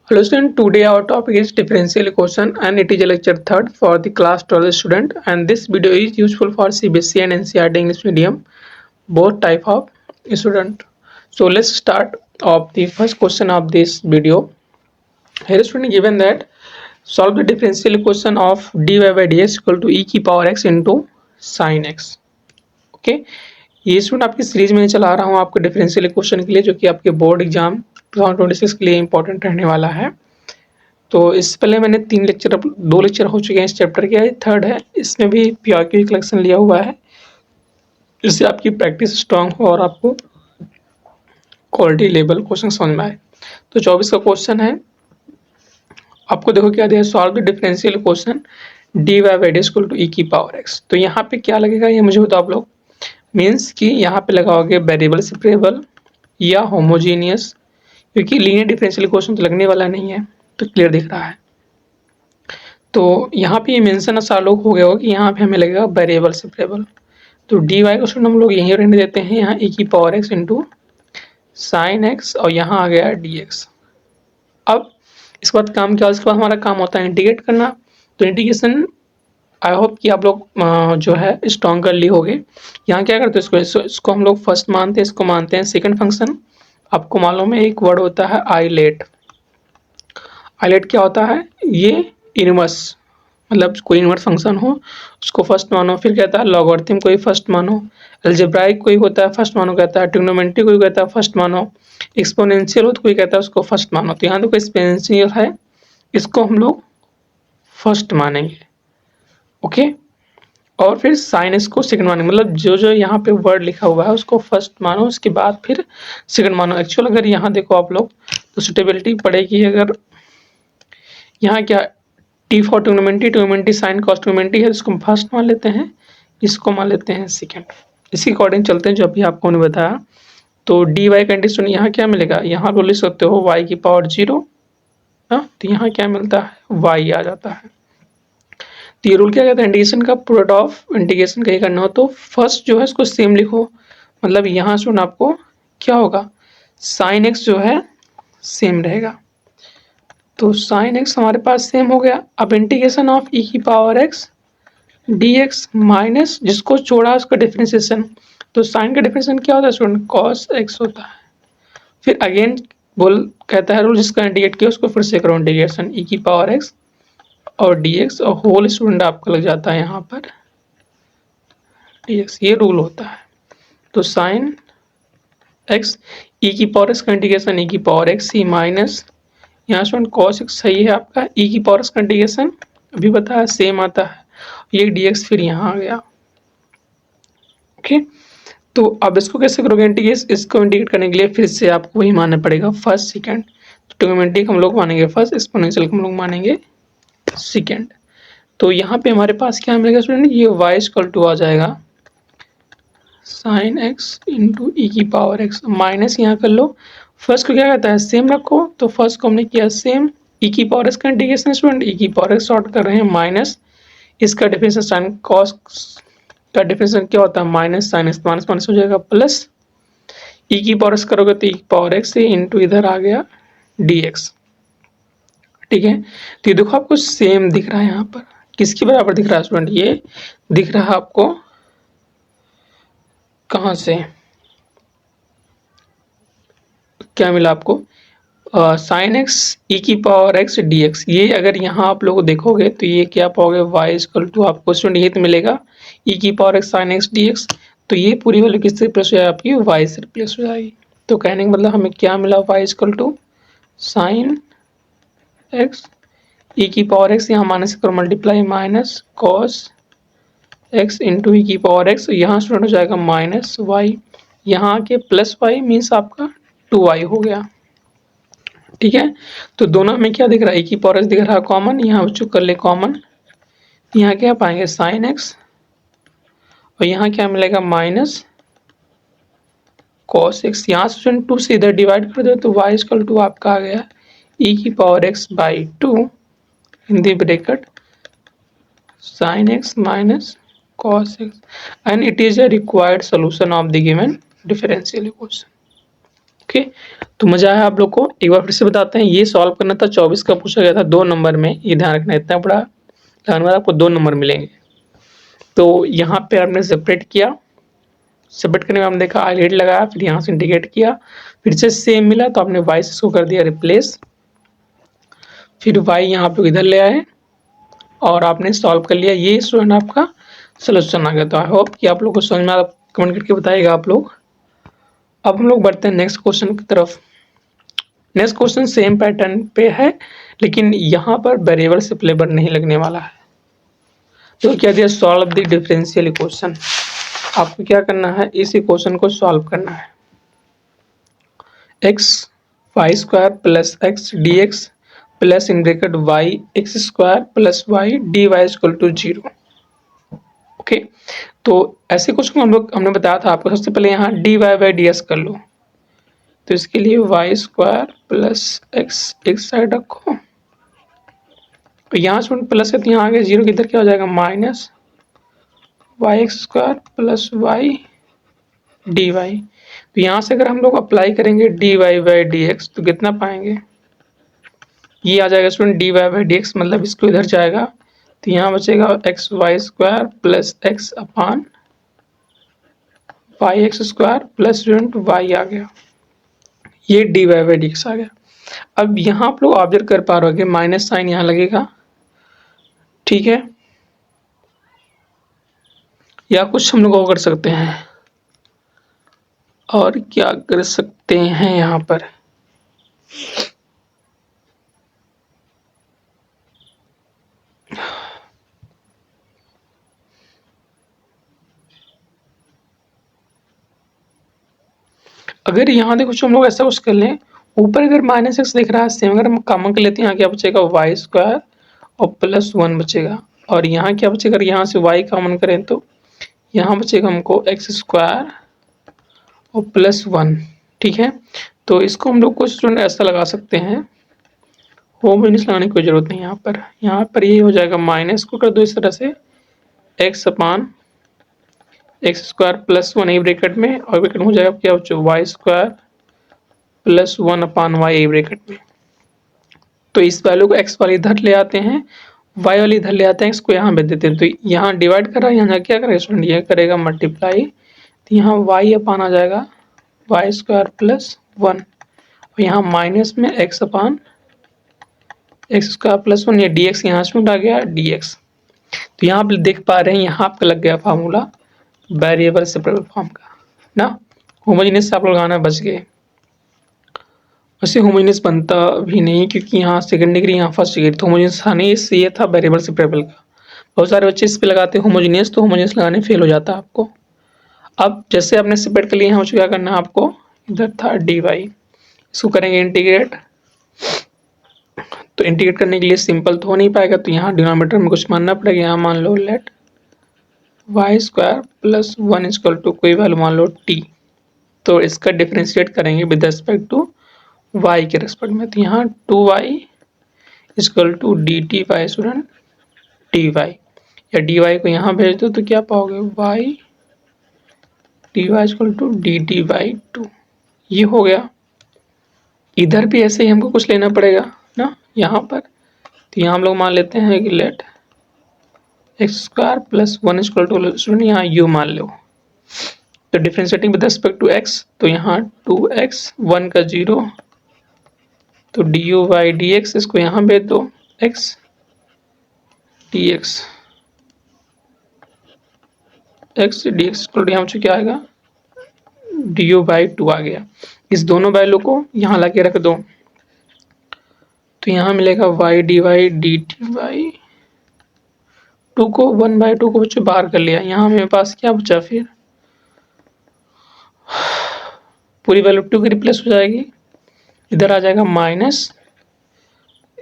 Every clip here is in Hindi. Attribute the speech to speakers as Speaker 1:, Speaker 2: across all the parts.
Speaker 1: Hello student, today our topic is differential equation and it is a lecture third for the class 12 student, and this video is useful for CBSE and NCERT English medium, both type of student. So let's start of the first question of this video. Here student, given that solve the differential equation of dy by dx equal to e की power x into sin x. Okay, ये स्टूडेंट आपकी सीरीज में चला रहा हूँ आपके डिफरेंशियल इक्वेशन के लिए, जो कि आपके बोर्ड एग्जाम 2026 के लिए इंपॉर्टेंट रहने वाला है। तो इससे पहले मैंने दो लेक्चर हो चुके हैं इस चैप्टर के, थर्ड है, इसमें भी पीआईक्यू कलेक्शन लिया हुआ है, इससे आपकी प्रैक्टिस स्ट्रांग हो और आपको क्वालिटी लेवल क्वेश्चन समझ में आए। तो 24 का क्वेश्चन है, आपको देखो क्या दिया है, solve the differential equation D Y by D equal to E की पावर एक्स। तो यहाँ पे क्या लगेगा ये मुझे बताओ आप लोग। मीन्स कि यहाँ पे लगाओगे वेरिएबल सेपरेबल या होमोजीनियस, क्योंकि लीनियर डिफरेंशियल इक्वेशन तो लगने वाला नहीं है, तो क्लियर दिख रहा है। तो यहाँ पे ये मेंशन सालों हो गया होगा कि यहाँ पे हमें लगेगा वेरिएबल सेपरेबल। तो डी वाई को हम लोग यहीं रहने देते हैं, यहाँ ई की power x into sine x, और यहाँ आ गया डी एक्स। अब इसके बाद काम क्या, इसके बाद हमारा काम होता है इंटीग्रेट करना। तो इंटीग्रेशन आई होप कि आप लोग जो है स्ट्रॉन्ग कर ली होगे। यहाँ क्या करते हैं, इसको हम लोग फर्स्ट मानते हैं, इसको मानते हैं सेकंड फंक्शन। आपको मालूम है एक वर्ड होता है आइलेट। आइलेट क्या होता है, ये इनवर्स, मतलब कोई इनवर्स फंक्शन हो उसको फर्स्ट मानो, फिर कहता है लॉगरिथम कोई फर्स्ट मानो, अलजेब्राइक कोई होता है फर्स्ट मानो कहता है, ट्रिग्नोमेट्री कोई कहता है फर्स्ट मानो, एक्सपोनेंशियल हो तो कोई कहता है उसको फर्स्ट मानो। तो यहाँ तो कोई एक्सपोनेंशियल है, इसको हम लोग फर्स्ट मानेंगे। ओके, और फिर साइन एक्स को सेकंड मानेंगे, मतलब जो जो यहाँ पे वर्ड लिखा हुआ है उसको फर्स्ट मानो, उसके बाद फिर सेकंड मानो। एक्चुअल अगर यहाँ देखो आप लोग तो सुटेबिलिटी पड़ेगी, अगर यहाँ क्या T for trigonometry sine cos trigonometry है, इसको फर्स्ट मान लेते हैं, इसको मान लेते हैं सेकंड। इसी अकॉर्डिंग चलते हैं जो अभी आपको ने बताया। तो डी वाई कंडीशन यहाँ क्या मिलेगा, यहाँ बोल सकते हो वाई की पावर 0, तो यहाँ क्या मिलता है वाई आ जाता है। तो ये रूल क्या कहता है, इंटीग्रेशन का प्रोडक्ट ऑफ इंटीग्रेशन कहीं करना हो तो फर्स्ट जो है इसको सेम लिखो, मतलब यहाँ से आपको क्या होगा साइन एक्स जो है सेम रहेगा। तो साइन एक्स हमारे पास सेम हो गया। अब इंटीग्रेशन ऑफ ई की power x d x minus जिसको छोड़ा उसका डिफरेंशिएशन। तो साइन का डिफरेंशिएशन क्या होता है स्टूडेंट, कॉस एक्स होता है। फिर अगेन कहता है रूल जिसका इंटीग्रेट किया उसको फिर से करो इंटीग्रेशन ई की पावर एक्स और डी एक्स, और होल स्टूडेंट आपका लग जाता है यहाँ पर डी एक्स, ये रूल होता है। तो साइन एक्स ई की पावर एक्स का इंटीग्रेशन ई की पावर एक्स सी माइनस यहाँ स्टूडेंट कॉस एक्स सही है आपका, ई की पावर एक्स का इंटीग्रेशन अभी बताया सेम आता है, ये डी एक्स फिर यहाँ आ गया। ओके, तो अब इसको कैसे करोगे इंटीग्रेट, इसको इंटीग्रेट करने के लिए फिर से आपको वही मानना पड़ेगा फर्स्ट सेकंड। तो ट्रिग्नोमेट्री हम लोग मानेंगे फर्स्ट, एक्सपोनेंशियल हम लोग मानेंगे सेकंड। तो यहाँ पे हमारे पास क्या मिलेगा स्टूडेंट, ये वाई इक्वल टू आ जाएगा साइन एक्स इंटू ई की पावर एक्स माइनस, यहाँ कर लो फर्स्ट को क्या कहता है सेम रखो, तो फर्स्ट को हमने किया सेम, ई की पावर एक्स का इंटीग्रेशन स्टूडेंट ई की पावर एक्स शॉर्ट कर रहे हैं माइनस, इसका डिफरेंशियल साइन कॉस का डिफरेंशियल क्या होता है minus, sine x minus minus हो जाएगा प्लस, ई की पावर एक्स करोगे तो ई की पावर एक्स से इंटू इधर आ गया डी एक्स। ठीक है, तो ये देखो आपको सेम दिख रहा है, यहाँ पर किसके बराबर दिख रहा है स्टूडेंट, ये दिख रहा है आपको कहाँ से, क्या मिला आपको साइन एक्स ई की पावर एक्स डी एक्स। ये अगर यहाँ आप लोग देखोगे तो ये क्या पाओगे वाई इक्वल टू आपको स्टूडेंट ये तो मिलेगा ई की power x sine x d X. तो ये पूरी वैल्यू किससे रिप्लेस हो जाएगी आपकी वाई से रिप्लेस हो जाएगी। तो कहने का मतलब हमें क्या मिला Y equal to sine X E की पावर एक्स, यहाँ माइनस करो multiply minus cos X into E की पावर एक्स, यहाँ स्टूडेंट हो जाएगा माइनस वाई, यहाँ के प्लस वाई मीन्स आपका 2y हो गया। ठीक है, तो दोनों में क्या दिख रहा है, एक ही पावर एक्स दिख रहा है कॉमन, यहाँ बच्चों कर ले कॉमन, यहाँ क्या पाएंगे साइन एक्स और यहाँ क्या मिलेगा माइनस कॉस एक्स, यहाँ से 2 से इधर डिवाइड कर दो तो y इक्वल टू आपका आ गया e की power x by 2 in the bracket sine x minus cos x, and it is a required solution of the given differential equation. Okay, तो मजा आया आप लोग को? एक बार फिर से बताते हैं, ये सॉल्व करना था, 24 का पूछा गया था 2 नंबर में, ये ध्यान रखना, इतना बड़ा ध्यान में आपको 2 नंबर मिलेंगे। तो यहाँ पे आपने सेपरेट किया, सेपरेट करने में हमने देखा हाईलाइट लगाया, फिर यहाँ से इंडिकेट किया, फिर से सेम मिला तो आपने वाई से इसको कर दिया रिप्लेस, फिर वाई यहाँ आप लोग इधर ले आए और आपने सॉल्व कर लिया। ये स्टूडेंट आपका सोल्यूशन आ गया। तो आई होप कि आप लोग को समझ में आ, कमेंट करके बताइएगा आप लोग। अब हम लोग बढ़ते हैं नेक्स्ट क्वेश्चन की तरफ। नेक्स्ट क्वेश्चन सेम पैटर्न पे है, लेकिन यहाँ पर वेरिएबल से लेबर नहीं लगने वाला है। तो क्या दिया, सॉल्व द डिफरेंशियल इक्वेशन। आपको क्या करना है, इस इक्वेशन को सॉल्व करना है। X Y square plus x d x plus in bracket y x square plus Y D Y equal to 0। Okay, तो ऐसे कुछ को हमने बताया था आपको। सबसे पहले यहाँ d Y by D x कर लो, तो इसके लिए वाई स्क्वायर प्लस एक्स एक साइड रखो, तो यहाँ से प्लस है तो यहाँ आगे 0 की इधर क्या हो जाएगा, minus Y x square plus Y D Y. तो यहाँ से अगर हम लोग अप्लाई करेंगे D Y by D X तो कितना पाएंगे, ये आ जाएगा student D Y by D X, मतलब इसको इधर जाएगा तो यहाँ बचेगा X Y square plus X upon Y x square plus student Y आ गया, ये D Y by D X आ गया। अब यहाँ आप लोग ऑब्जर्व कर पा रहे हो माइनस साइन यहाँ लगेगा, ठीक है, या कुछ हम लोग और कर सकते हैं, और क्या कर सकते हैं यहाँ पर, अगर यहाँ देखो हम लोग ऐसा कुछ कर लें, ऊपर अगर माइनस एक्स दिख रहा है सेम, अगर हम कॉमन कर लेते हैं, यहाँ क्या बचेगा वाई स्क्वायर और प्लस 1 बचेगा, और यहाँ क्या बचेगा, यहाँ से वाई कॉमन करें तो यहाँ बचेगा हमको एक्स स्क्वायर और प्लस 1, ठीक है। तो इसको हम लोग को स्टूडेंट ऐसा लगा सकते हैं, होमोजेनियस लगाने की कोई जरूरत नहीं, यहाँ पर ये हो जाएगा, माइनस को कर दो इस तरह से x upon x square plus 1 A bracket में, और ब्रैकेट में हो जाएगा क्या बच्चों Y square plus 1 upon y A bracket में। तो इस वैल्यू को एक्स वाली इधर ले आते हैं, वाई वाली इधर ले आते हैं, इसको यहाँ भेज देते हैं, तो यहाँ डिवाइड कर रहा है, यहाँ क्या करेगा स्टूडेंट, ये करेगा मल्टीप्लाई, तो यहाँ वाई अपान आ जाएगा वाई स्क्वायर प्लस 1, और यहाँ माइनस में x upon x square plus 1, ये डी एक्स यहाँ से आ गया डी एक्स। तो यहाँ आप देख पा रहे हैं, यहाँ आपका लग गया फार्मूला वेरिएबल सेपरेबल फॉर्म का ना, होमोजेनियस आप लोग लगाना बच गए। वैसे होमोजेनियस बनता भी नहीं, क्योंकि यहाँ सेकंड डिग्री यहाँ फर्स्ट डिग्री, तो होमोजेनियस था नहीं, इससे ये था वेरिएबल सेपरेबल का। बहुत सारे बच्चे इस पे लगाते हैं होमोजेनियस, तो होमोजेनियस लगाने फेल हो जाता है आपको। अब जैसे आपने सेपरेट कर लिया, यहाँ क्या करना है आपको, इधर था डी वाई, इसको करेंगे इंटीग्रेट, तो इंटीग्रेट करने के लिए सिंपल तो हो नहीं पाएगा, तो यहाँ डिनोमिनेटर में कुछ मानना पड़ेगा, यहाँ मान लो let Y square plus 1 equal to कोई वैल्यू मान लो टी, तो इसका डिफ्रेंशिएट करेंगे विद रिस्पेक्ट टू वाई के रिस्पेक्ट में, तो यहाँ 2y equal to D T Y student D Y, या डी वाई को यहाँ भेज दो तो क्या पाओगे Y D Y equal to D T Y 2, ये हो गया। इधर भी ऐसे ही हमको कुछ लेना पड़ेगा ना यहाँ पर, तो यहाँ हम लोग मान लेते हैं कि let x square plus 1 equal to student यहाँ यू मान लो, तो differentiating with respect to x, तो यहाँ 2x 1 का 0, तो d u by D x, इसको यहाँ भेज दो x d x x d x यहाँ मुझे क्या आएगा डी यू बाई 2 आ गया। इस दोनों वैल्यू को यहाँ ला के रख दो, तो यहाँ मिलेगा y D y d T Y 2 को 1/2 को बच्चों बाहर कर लिया, यहाँ मेरे पास क्या बचा, फिर पूरी वैल्यू 2 की रिप्लेस हो जाएगी, इधर आ जाएगा minus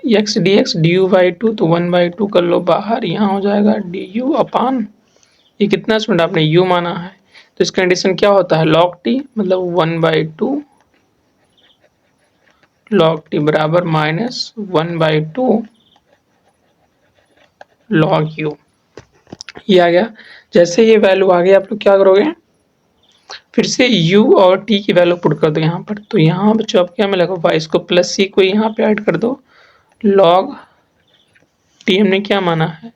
Speaker 1: x d x D u by 2, तो 1/2 कर लो बाहर, यहाँ हो जाएगा डी यू अपान, ये कितना स्टूडेंट आपने यू माना है, तो इसका कंडीशन क्या होता है लॉग टी, मतलब 1/2 लॉग टी बराबर माइनस 1/2 लॉग यू, ये आ गया। जैसे ये वैल्यू आ गई आप लोग क्या करोगे, फिर से u और t की वैल्यू पुट कर दो यहाँ पर। तो यहाँ बच्चों आप क्या मिलेगा, y इसको प्लस c को यहाँ पे ऐड कर दो, log t हमने क्या माना है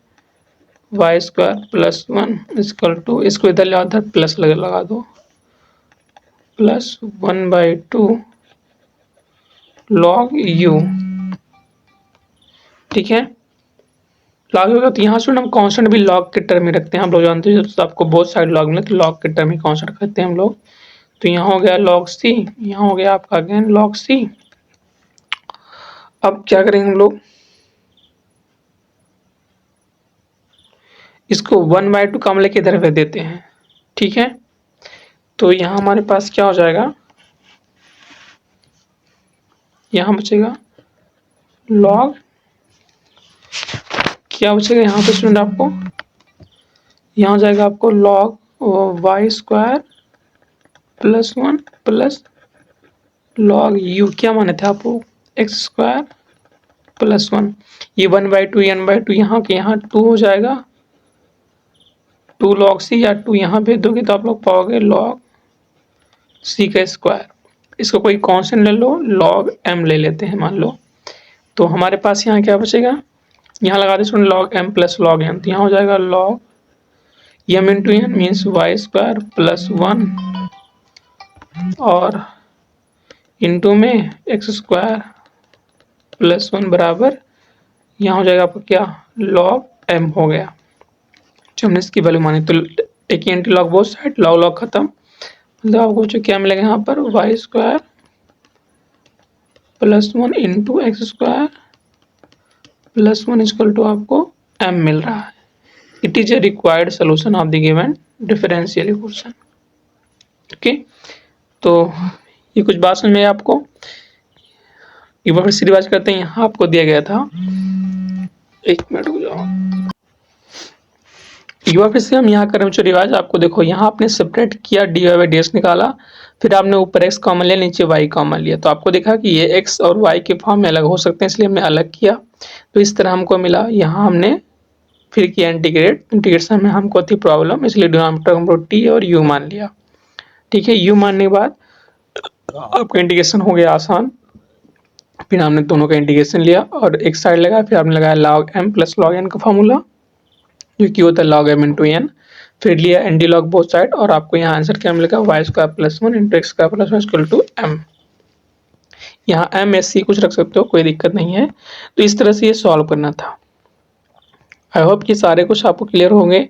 Speaker 1: y square plus 1 equal to, इसको इधर ले उधर प्लस लगा दो, प्लस 1/2 log u। ठीक है, लॉग होगा तो यहाँ से हम कांस्टेंट भी लॉग के टर्म में रखते हैं। हम लोग जानते हैं तो आपको बहुत साइड लॉग मिले तो लॉग के टर्म में कांस्टेंट रखते हैं हम लोग। तो यहाँ हो गया log c, यहाँ हो गया आपका अगेन log c। अब क्या करेंगे हम लोग, इसको 1/2 कम लेके इधर रख देते हैं। ठीक है, तो यहाँ हमारे पास क्या हो जाएगा, यहाँ बचेगा log, क्या बचेगा यहाँ पे स्टूडेंट आपको, यहाँ हो जाएगा आपको log y square plus 1 plus log u, क्या माने थे आपको एक्स स्क्वायर प्लस 1, ये 1/2 n/2 यहाँ के यहाँ 2 हो जाएगा, 2 log c, या 2 यहाँ भेज दोगे तो आप लोग पाओगे log c का स्क्वायर। इसको कोई कांस्टेंट ले लो, log m ले लेते हैं मान लो। तो हमारे पास यहाँ क्या बचेगा, यहाँ लगा दे student log m plus log n, तो यहाँ हो जाएगा log m into n means y square plus 1 और इंटू में एक्स स्क्वायर प्लस 1 बराबर, यहाँ हो जाएगा आपको क्या log m हो गया जो हमने इसकी वैल्यू मानी। तो एक ही anti log both side, log log खत्म, मतलब आपको जो क्या मिलेगा यहाँ पर y square plus 1 into x square plus 1 equal to आपको m मिल रहा है। It is a required solution of the given differential equation. Okay, तो ये कुछ बात समझ में आपको, एक बार फिर से रिवाइज करते हैं। यहाँ आपको दिया गया था, एक मिनट रुक जाओ, एक बार फिर से हम यहाँ करें बच्चों रिवाइज। आपको देखो यहाँ आपने सेपरेट किया, d Y by D x निकाला, फिर आपने ऊपर x कॉमन लिया, नीचे y कॉमन लिया, तो आपको देखा कि ये x और y के फॉर्म में अलग हो सकते हैं, इसलिए हमने अलग किया। तो इस तरह हमको मिला, यहाँ हमने फिर किया इंटीग्रेट, इंटीग्रेशन में हमको थी प्रॉब्लम, इसलिए डिनोमिनेटर हम लोग t और u मान लिया। ठीक है, u मानने के बाद आपका इंटीग्रेशन हो गया आसान, फिर हमने दोनों का इंटीग्रेशन लिया और एक साइड लगाया, फिर आपने लगाया log m plus log n का फॉर्मूला जो कि होता है log m इंटू n, फिर लिया n d log both side और आपको यहाँ आंसर क्या मिलेगा y square plus 1 into x square plus 1 equal to m। यहाँ m s c कुछ रख सकते हो, कोई दिक्कत नहीं है। तो इस तरह से ये सॉल्व करना था। आई होप कि सारे कुछ आपको क्लियर होंगे।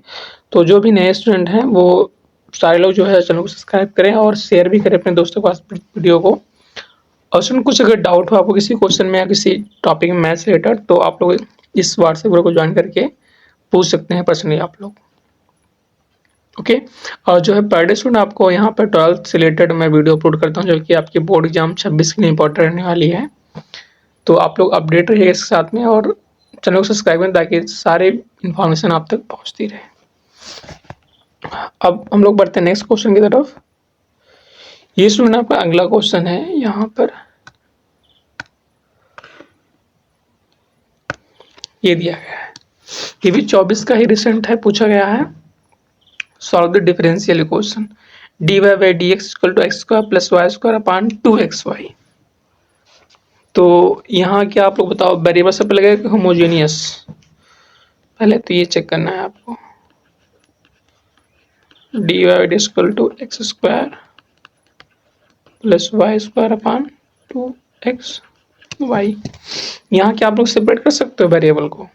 Speaker 1: तो जो भी नए स्टूडेंट हैं वो सारे लोग जो है चैनल को सब्सक्राइब करें और शेयर भी करें अपने दोस्तों के पास वीडियो को। और स्टूडेंट कुछ अगर डाउट हो आपको किसी क्वेश्चन में या किसी टॉपिक में मैथ्स रिलेटेड, तो आप लोग इस व्हाट्सएप ग्रुप को ज्वाइन करके पूछ सकते हैं पर्सनली आप लोग। ओके, और जो है पर डे स्टूडेंट आपको यहाँ पर 12th से रिलेटेड मैं वीडियो अपलोड करता हूँ जो कि आपकी बोर्ड एग्जाम 26 के लिए इंपॉर्टेंट रहने वाली है। तो आप लोग अपडेट रहिएगा इसके साथ में और चैनल को सब्सक्राइब करें ताकि सारे इन्फॉर्मेशन आप तक पहुँचती रहे। अब हम लोग बढ़ते हैं नेक्स्ट क्वेश्चन की तरफ। ये स्टूडेंट आपका अगला क्वेश्चन है, यहाँ पर ये दिया गया है, ये भी 24 का ही रिसेंट है, पूछा गया है solve the differential equation dy by D x equal to x square plus y square upon 2xy। तो यहाँ क्या आप लोग बताओ, वेरिएबल सब लगेगा कि होमोजेनियस, पहले तो ये चेक करना है आपको। dy by D equal to x square plus y square upon 2xy, यहाँ क्या आप लोग सेपरेट कर सकते हो वेरिएबल को।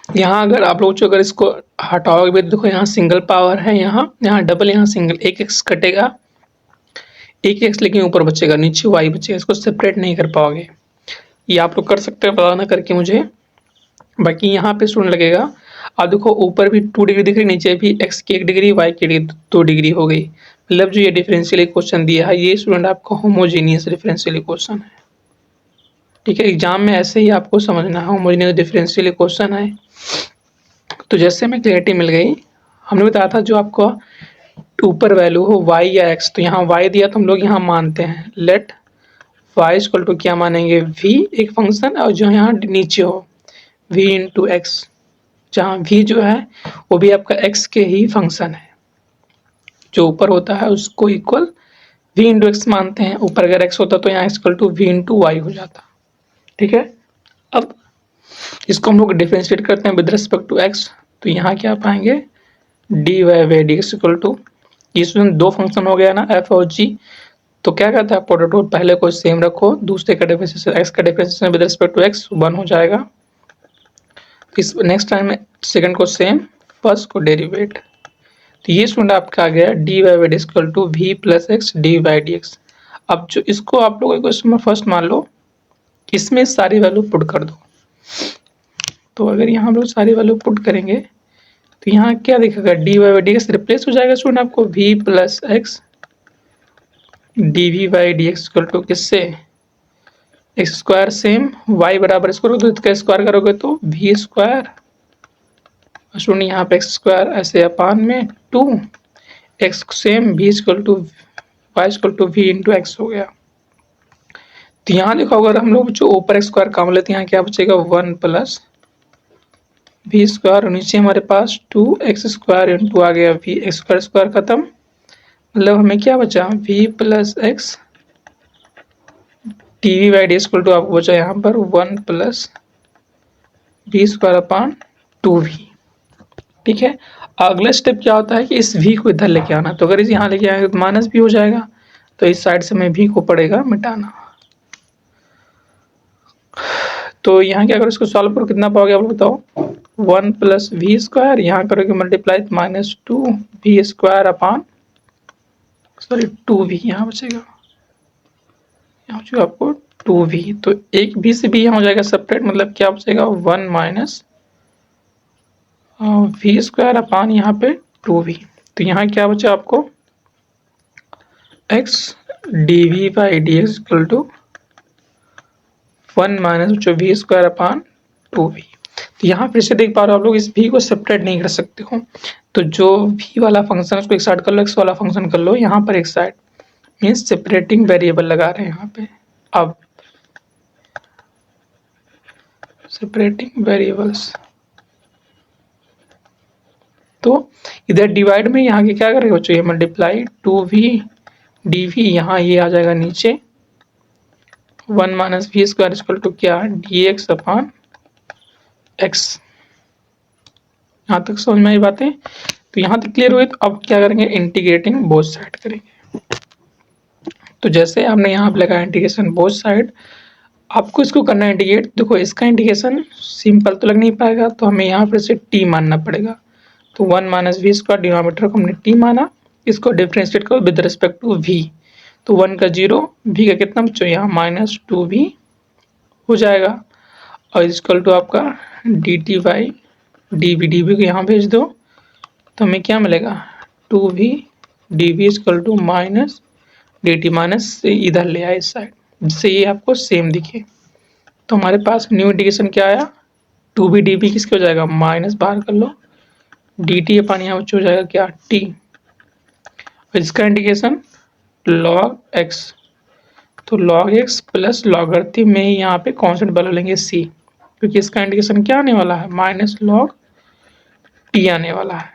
Speaker 1: यहाँ अगर आप लोग अगर इसको हटाओगे भी, देखो यहाँ सिंगल पावर है, यहाँ डबल, यहाँ सिंगल, एक एक्स कटेगा, एक एक्स लेकिन ऊपर बचेगा, नीचे वाई बचेगा, इसको सेपरेट नहीं कर पाओगे। ये आप लोग कर सकते हो पता ना करके मुझे। बाकी यहाँ पे स्टूडेंट लगेगा, आप देखो ऊपर भी 2 डिग्री दिख रही, नीचे भी एक्स की 1 डिग्री वाई की 2 डिग्री हो गई, मतलब जो ये डिफरेंशियल इक्वेशन दिया है ये स्टूडेंट आपको होमोजेनियस डिफरेंशियल इक्वेशन है। ठीक है, एग्जाम में ऐसे ही आपको समझना है, होमोजेनियस डिफरेंशियल इक्वेशन है। तो जैसे हमें क्लैरिटी मिल गई, हमने बताया था जो आपको ऊपर वैल्यू हो y या x, तो यहाँ y दिया तो हम लोग यहाँ मानते हैं लेट y इक्वल टू क्या मानेंगे v एक फंक्शन, और जो यहाँ नीचे हो v इंटू एक्स, जहाँ v जो है वो भी आपका x के ही फंक्शन है, जो ऊपर होता है उसको इक्वल v इंटू एक्स मानते हैं। ऊपर अगर x होता तो यहाँ x equal to v into y हो जाता। ठीक है, अब इसको हम लोग डिफरेंशिएट करते हैं विद रिस्पेक्ट टू x, तो यहाँ क्या पाएंगे dy by D x equal to, इसमें दो फंक्शन हो गया ना f और g, तो क्या कहता है प्रोडक्ट पहले को सेम रखो, दूसरे का डिफरेंशिएशन x का differentiation with respect to x 1 हो जाएगा। इस नेक्स्ट टाइम में सेकंड को सेम, फर्स्ट को डेरिवेट, तो ये स्टूडेंट आपका आ गया d Y by D equal to v plus x d y d x. अब जो इसको आप लोग क्वेश्चन फर्स्ट मान लो, इसमें सारी वैल्यू पुट कर दो, तो अगर यहाँ हम लोग सारी वैल्यू पुट करेंगे तो यहाँ क्या दिखेगा d Y by D x replace हो जाएगा स्टूडेंट आपको v plus x d v by D x equal to किससे एक्स स्क्वायर सेम वाई बराबर इसको रख दो, इसका स्क्वायर करोगे तो वी स्क्वायर स्टूडेंट यहाँ पे एक्स स्क्वायर ऐसे अपान में 2 x same v equal to y equal to v into x हो गया। तो यहाँ देखो अगर हम लोग जो ऊपर एक्स स्क्वायर काम लेते हैं यहाँ क्या बचेगा 1 प्लस वी स्क्वायर, नीचे हमारे पास 2 एक्स स्क्वायर इंटू आ गया वी एक्स स्क्वायर, स्क्वायर खत्म, मतलब हमें क्या बचा v plus x t v by D equal to आपको बचा यहाँ पर 1 plus we square upon 2v। ठीक है, अगला स्टेप क्या होता है कि इस v को इधर लेके आना, तो अगर इस यहाँ लेके आएंगे तो माइनस भी हो जाएगा, तो इस साइड से हमें v को पड़ेगा मिटाना। तो यहाँ क्या करो इसको सॉल्व करो, कितना पाओगे आप बताओ 1 प्लस वी स्क्वायर, यहाँ करोगे multiply minus 2 v square upon sorry 2v, यहाँ बचेगा यहाँ जो आपको 2v, तो एक v से भी यहाँ हो जाएगा सेपरेट, मतलब क्या बचेगा 1 माइनस वी स्क्वायर अपान यहाँ पे 2v, तो यहाँ क्या बचा आपको x d v by D x equal to 1 minus जो वी स्क्वायर अपान 2v। तो यहाँ फिर से देख पा रहे हो आप लोग इस v को सेपरेट नहीं कर सकते हो, तो जो v वाला फंक्शन उसको एक साइड कर लो, x वाला फंक्शन कर लो यहाँ पर एक साइड, मीन्स सेपरेटिंग वेरिएबल लगा रहे हैं यहाँ पे। अब सेपरेटिंग वेरिएबल्स, तो इधर डिवाइड में यहाँ के क्या करेगा बच्चों, ये मल्टीप्लाई 2v dv, यहाँ ये आ जाएगा नीचे 1 minus v square equal to क्या डी एक्स अपान एक्स। यहाँ तक समझ में आई बातें, तो यहाँ तक क्लियर हुई। तो अब क्या करेंगे इंटीग्रेटिंग बोथ साइड करेंगे, तो जैसे आपने यहाँ पे लगाया इंटीग्रेशन बोथ साइड, आपको इसको करना है इंटीग्रेट। देखो इसका इंटीग्रेशन सिंपल तो लग नहीं पाएगा, तो हमें यहाँ पर से t मानना पड़ेगा, तो 1 माइनस वी स्क्वायर डिनोमिनेटर को हमने t माना, इसको डिफरेंशिएट करो विद रिस्पेक्ट टू v, तो 1 का 0, v का कितना बच्चों यहाँ माइनस 2v हो जाएगा, और इक्वल टू आपका d t by d v, d v को यहाँ भेज दो तो हमें क्या मिलेगा 2v d v equal to minus d t, minus से इधर ले आए इस साइड जिससे ये आपको सेम दिखे। तो हमारे पास न्यू इंटीग्रेशन क्या आया 2v डी वी किसके हो जाएगा माइनस, बाहर कर लो डी टी अपन यहाँ बच्चों हो जाएगा क्या t, इसका इंटीग्रेशन log x, तो log x प्लस लॉगरिथम में ही यहाँ पे कांस्टेंट वैल्यू लेंगे c, क्योंकि इसका इंटीग्रेशन क्या आने वाला है माइनस log t आने वाला है।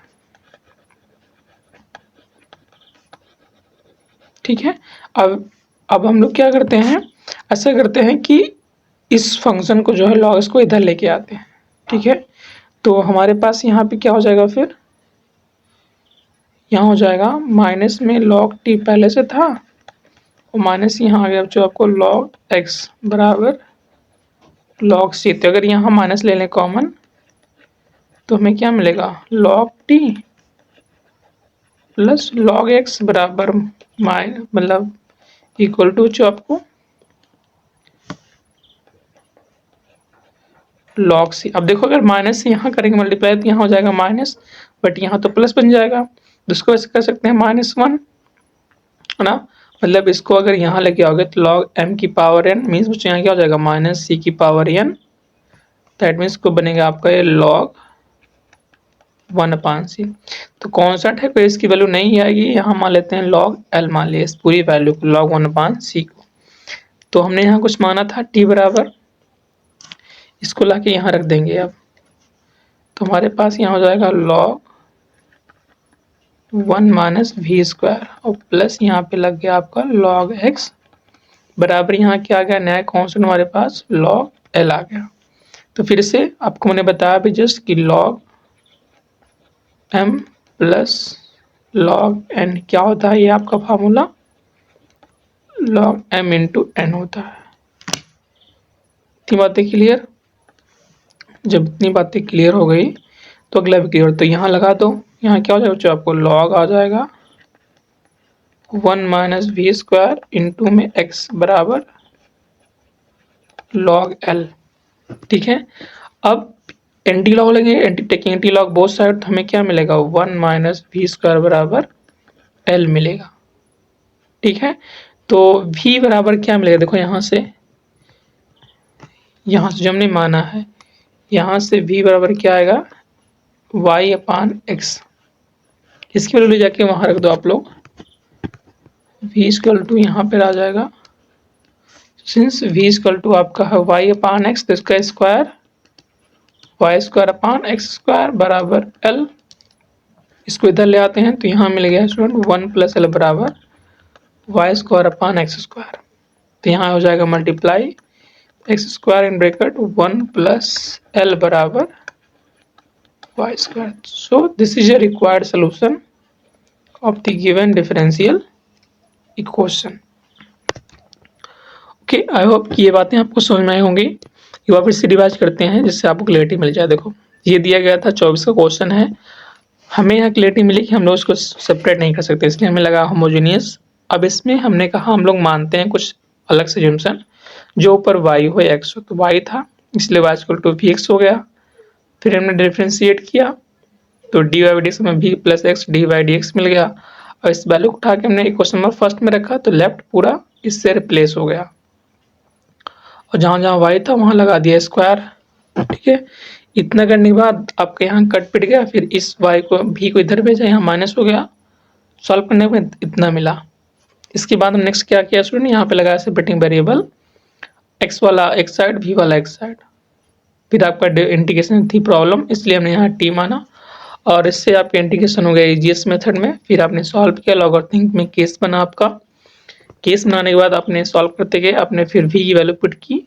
Speaker 1: ठीक है, अब हम लोग क्या करते हैं, ऐसा करते हैं कि इस फंक्शन को जो है log x को इधर लेके आते हैं। ठीक है, तो हमारे पास यहाँ पे क्या हो जाएगा, फिर यहाँ हो जाएगा माइनस में log t पहले से था और माइनस यहाँ आ गया जो आपको log x बराबर log c, तो अगर यहाँ माइनस ले लें कॉमन तो हमें क्या मिलेगा log t plus log x बराबर मतलब इक्वल टू जो आपको log c। अब देखो अगर माइनस से यहाँ करेंगे मल्टीप्लाई तो यहाँ हो जाएगा माइनस, बट यहाँ तो प्लस बन जाएगा, जिसको ऐसे कर सकते हैं -1 है ना, मतलब इसको अगर यहाँ लेके आओगे तो log m की पावर n मीन्स बच्चों यहाँ क्या हो जाएगा माइनस c की पावर n, दैट मीन्स को बनेगा आपका ये log 1/c। तो कांस्टेंट है कोई, इसकी वैल्यू नहीं आएगी, यहाँ मान लेते हैं log l, मान लिया इस पूरी वैल्यू को log 1/c को। तो हमने यहाँ कुछ माना था t बराबर, इसको लाके यहाँ रख देंगे अब। तो हमारे पास यहाँ हो जाएगा log 1 - v स्क्वायर और प्लस यहाँ पे लग गया आपका log x बराबर यहाँ क्या आ गया, नया कांस्टेंट हमारे पास log l आ गया। तो फिर से आपको मैंने बताया भी जस्ट कि log m plus log n क्या होता है, ये आपका formula log m into n होता है। इतनी बातें क्लियर? जब इतनी बातें क्लियर हो गई तो अगला भी क्लियर। तो यहाँ लगा दो, यहाँ क्या हो जाएगा बच्चों, आपको log आ जाएगा 1 - v स्क्वायर इंटू में x बराबर log l। ठीक है, अब एंटी लॉग लेंगे, taking anti log both side, तो हमें क्या मिलेगा 1 - v स्क्वायर बराबर l मिलेगा। ठीक है, तो v बराबर क्या मिलेगा, देखो यहाँ से जो हमने माना है, यहाँ से v बराबर क्या आएगा y/x। इसकी वैल्यू ले जाके वहां रख दो आप लोग, v इक्वल टू यहाँ पर आ जाएगा, सिंस v इक्वल टू आपका है y/x, तो इसका स्क्वायर y²/x² बराबर l। इसको इधर ले आते हैं तो यहाँ मिल गया स्टूडेंट 1 + l बराबर y²/x²। तो यहाँ हो जाएगा multiply x² in bracket 1 + l बराबर y²। So this is a required solution of the given differential equation. Okay, I hope कि ये बातें आपको समझ में आई होंगी। एक बार फिर से रिवाइज करते हैं जिससे आपको क्लैरिटी मिल जाए। देखो, ये दिया गया था 24 का क्वेश्चन है, हमें यहाँ क्लैरिटी मिली कि हम लोग इसको सेपरेट नहीं कर सकते, इसलिए हमें लगा होमोजेनियस। अब इसमें हमने कहा हम लोग मानते हैं कुछ अलग से जम्सन, जो ऊपर y हो या x हो, तो y था इसलिए y इक्वल टू vx हो गया। फिर हमने डिफ्रेंशिएट किया तो dy/dx में v + x dy/dx मिल गया, और इस वैल्यू को उठा के हमने इक्वेशन नंबर फर्स्ट में रखा तो लेफ्ट पूरा इससे रिप्लेस हो गया, और जहाँ जहाँ y था वहाँ लगा दिया स्क्वायर। ठीक है, इतना करने के बाद आपके यहाँ कट पिट गया, फिर इस y को v को इधर भेजा, यहाँ माइनस हो गया, सॉल्व करने में इतना मिला। इसके बाद हम नेक्स्ट क्या किया स्टूडेंट, यहाँ पे लगाया सेपरेटिंग वेरिएबल, x वाला एक साइड v वाला एक साइड। फिर आपका इंटीग्रेशन थी प्रॉब्लम, इसलिए हमने यहाँ t माना, और इससे आपका इंटीग्रेशन हो गया ईजीएस मेथड में। फिर आपने सॉल्व किया, लॉगरिथमिक में केस बना आपका, केस बनाने के बाद आपने सॉल्व करते गए, आपने फिर v की वैल्यू पुट की,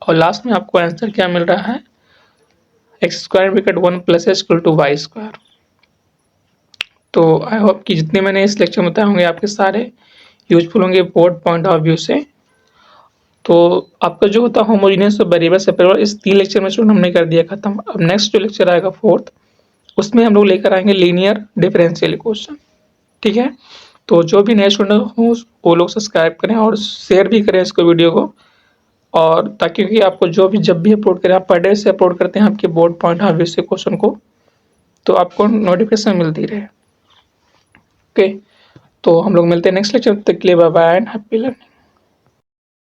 Speaker 1: और लास्ट में आपको आंसर क्या मिल रहा है, x² ब्रैकेट 1 + s = y²। तो आई होप कि जितने मैंने इस लेक्चर में बताए होंगे आपके सारे यूजफुल होंगे बोर्ड पॉइंट ऑफ व्यू से। तो आपका जो होता है होमोजेनियस और वेरिएबल सेपरेबल, इस 3 लेक्चर में स्टूडेंट हमने कर दिया खत्म। अब नेक्स्ट जो लेक्चर आएगा 4th, उसमें हम लोग लेकर आएंगे लीनियर डिफरेंशियल इक्वेशन। ठीक है, तो जो भी नए स्टूडेंट हो वो लोग सब्सक्राइब करें और शेयर भी करें इसको वीडियो को, और ताकि कि आपको जो भी जब भी अपलोड करें, आप पर डे से अपलोड करते हैं आपके बोर्ड पॉइंट ऑफ व्यू से क्वेश्चन को, तो आपको नोटिफिकेशन मिलती रहे। ओके, तो हम लोग मिलते हैं नेक्स्ट लेक्चर, तक के लिए bye bye and happy learning.